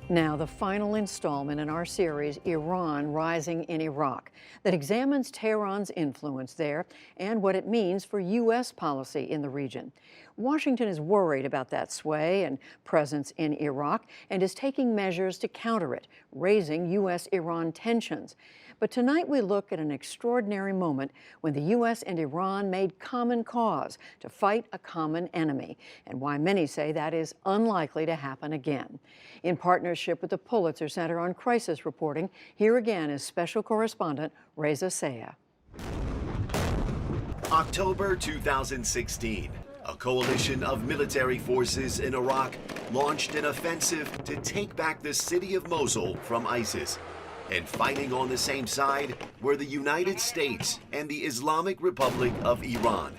Now, the final installment in our series, Iran Rising in Iraq, that examines Tehran's influence there and what it means for U.S. policy in the region. Washington is worried about that sway and presence in Iraq and is taking measures to counter it, raising U.S.-Iran tensions. But tonight we look at an extraordinary moment when the U.S. and Iran made common cause to fight a common enemy, and why many say that is unlikely to happen again. In partnership with the Pulitzer Center on Crisis Reporting, here again is special correspondent Reza Sayah. October 2016, a coalition of military forces in Iraq launched an offensive to take back the city of Mosul from ISIS. And fighting on the same side were the United States and the Islamic Republic of Iran.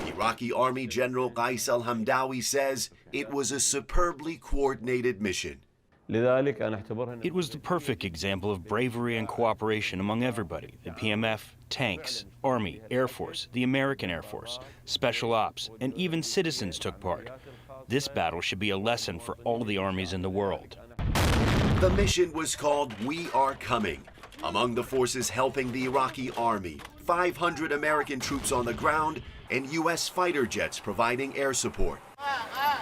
Iraqi Army General Qais al-Hamdawi says it was a superbly coordinated mission. It was the perfect example of bravery and cooperation among everybody: the PMF, tanks, Army, Air Force, the American Air Force, Special Ops, and even citizens took part. This battle should be a lesson for all the armies in the world. The mission was called We Are Coming. Among the forces helping the Iraqi army, 500 American troops on the ground and U.S. fighter jets providing air support.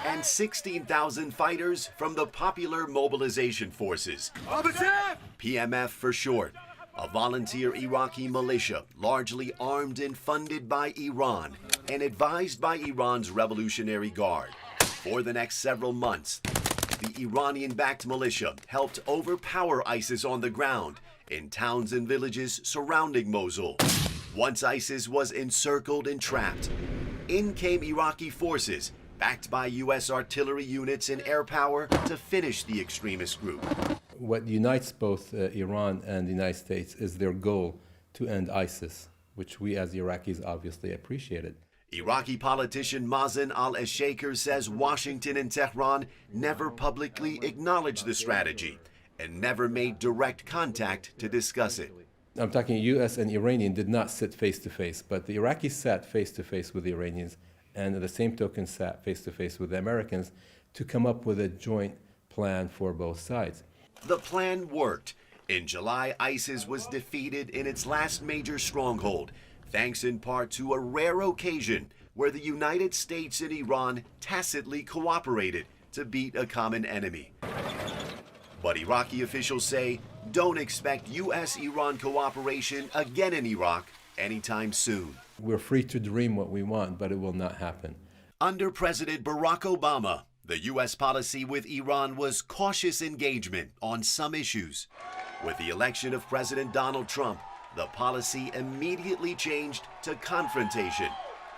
And 16,000 fighters from the Popular Mobilization Forces, PMF for short, a volunteer Iraqi militia largely armed and funded by Iran and advised by Iran's Revolutionary Guard. For the next several months, the Iranian-backed militia helped overpower ISIS on the ground in towns and villages surrounding Mosul. Once ISIS was encircled and trapped, in came Iraqi forces, backed by U.S. artillery units and air power to finish the extremist group. What unites both Iran and the United States is their goal to end ISIS, which we as Iraqis obviously appreciated. Iraqi politician Mazen al-Shaker says Washington and Tehran never publicly acknowledged the strategy and never made direct contact to discuss it. I'm talking U.S. and Iranian did not sit face-to-face, but the Iraqis sat face-to-face with the Iranians and at the same token sat face-to-face with the Americans to come up with a joint plan for both sides. The plan worked. In July, ISIS was defeated in its last major stronghold, thanks in part to a rare occasion where the United States and Iran tacitly cooperated to beat a common enemy. But Iraqi officials say don't expect U.S.-Iran cooperation again in Iraq anytime soon. We're free to dream what we want, but it will not happen. Under President Barack Obama, the U.S. policy with Iran was cautious engagement on some issues. With the election of President Donald Trump, the policy immediately changed to confrontation,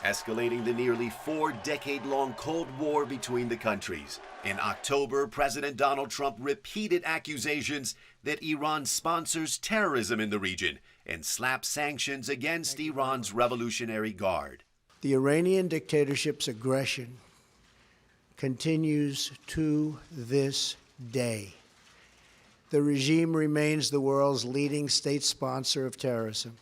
escalating the nearly 4-decade-long Cold War between the countries. In October, President Donald Trump repeated accusations that Iran sponsors terrorism in the region and slapped sanctions against Iran's Revolutionary Guard. The Iranian dictatorship's aggression continues to this day. The regime remains the world's leading state sponsor of terrorism.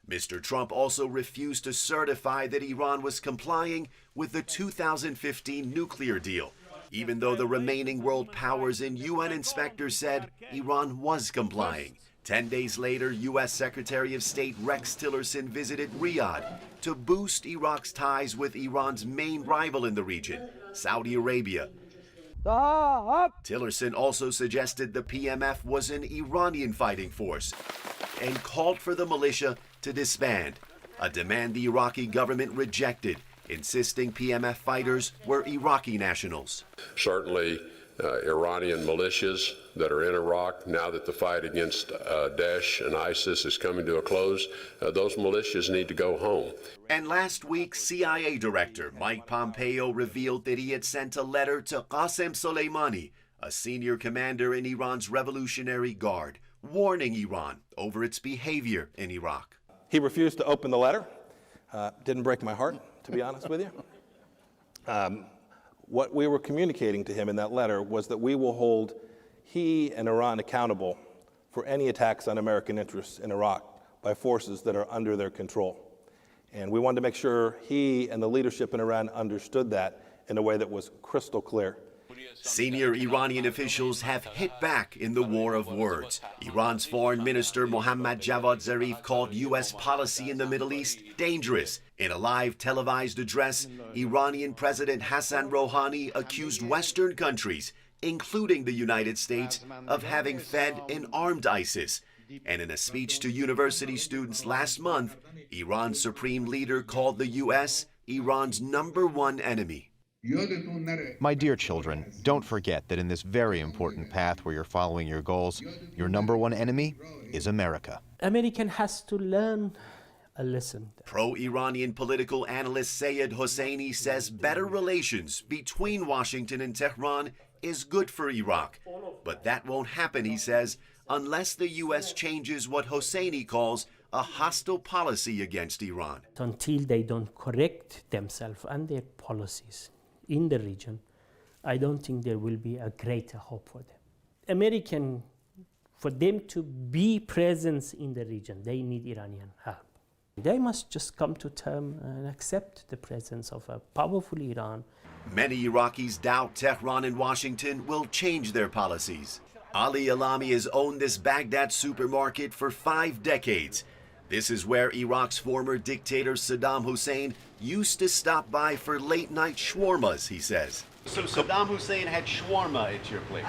Mr. Trump also refused to certify that Iran was complying with the 2015 nuclear deal, even though the remaining world powers and UN inspectors said Iran was complying. 10 days later, U.S. Secretary of State Rex Tillerson visited Riyadh to boost Iraq's ties with Iran's main rival in the region, Saudi Arabia. Tillerson also suggested the PMF was an Iranian fighting force and called for the militia to disband, a demand the Iraqi government rejected, insisting PMF fighters were Iraqi nationals. Certainly, Iranian militias that are in Iraq, now that the fight against Daesh and ISIS is coming to a close, those militias need to go home. And last week, CIA Director Mike Pompeo revealed that he had sent a letter to Qasem Soleimani, a senior commander in Iran's Revolutionary Guard, warning Iran over its behavior in Iraq. He refused to open the letter. Didn't break my heart, to be honest with you. What we were communicating to him in that letter was that we will hold he and Iran accountable for any attacks on American interests in Iraq by forces that are under their control. And we wanted to make sure he and the leadership in Iran understood that in a way that was crystal clear. Senior Iranian officials have hit back in the war of words. Iran's Foreign Minister Mohammad Javad Zarif called U.S. policy in the Middle East dangerous. In a live televised address, Iranian President Hassan Rouhani accused Western countries, including the United States, of having fed and armed ISIS. And in a speech to university students last month, Iran's supreme leader called the U.S. Iran's #1 enemy. My dear children, don't forget that in this very important path where you're following your goals, your #1 enemy is America. American has to learn a lesson. Pro-Iranian political analyst Sayed Hosseini says better relations between Washington and Tehran is good for Iraq. But that won't happen, he says, unless the U.S. changes what Hosseini calls a hostile policy against Iran. Until they don't correct themselves and their policies in the region, I don't think there will be a greater hope for them. American, for them to be present in the region, they need Iranian help. They must just come to terms and accept the presence of a powerful Iran. Many Iraqis doubt Tehran and Washington will change their policies. Ali Alami has owned this Baghdad supermarket for 5 decades. This is where Iraq's former dictator Saddam Hussein used to stop by for late-night shawarmas, he says. So Saddam Hussein had shawarma at your place?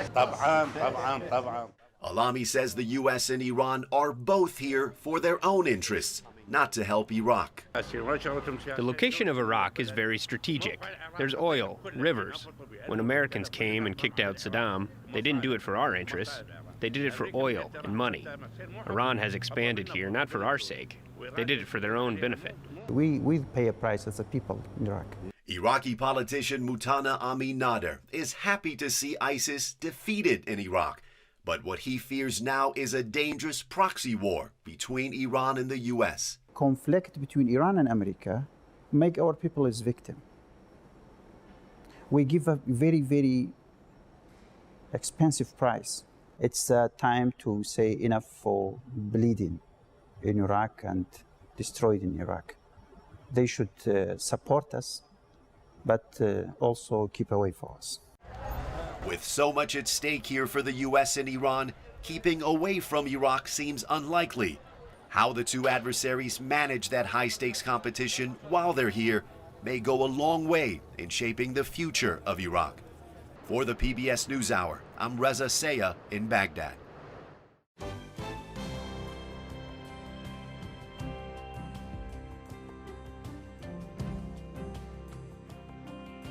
Alami says the U.S. and Iran are both here for their own interests, not to help Iraq. The location of Iraq is very strategic. There's oil, rivers. When Americans came and kicked out Saddam, they didn't do it for our interests. They did it for oil and money. Iran has expanded here, not for our sake. They did it for their own benefit. We pay a price as a people in Iraq. Iraqi politician Mutana Amin Nader is happy to see ISIS defeated in Iraq. But what he fears now is a dangerous proxy war between Iran and the U.S. Conflict between Iran and America make our people as victim. We give a very, very expensive price. It's time to say enough for bleeding in Iraq and destroyed in Iraq. They should support us, but also keep away from us. With so much at stake here for the U.S. and Iran, keeping away from Iraq seems unlikely. How the two adversaries manage that high-stakes competition while they're here may go a long way in shaping the future of Iraq. For the PBS NewsHour, I'm Reza Sayah in Baghdad.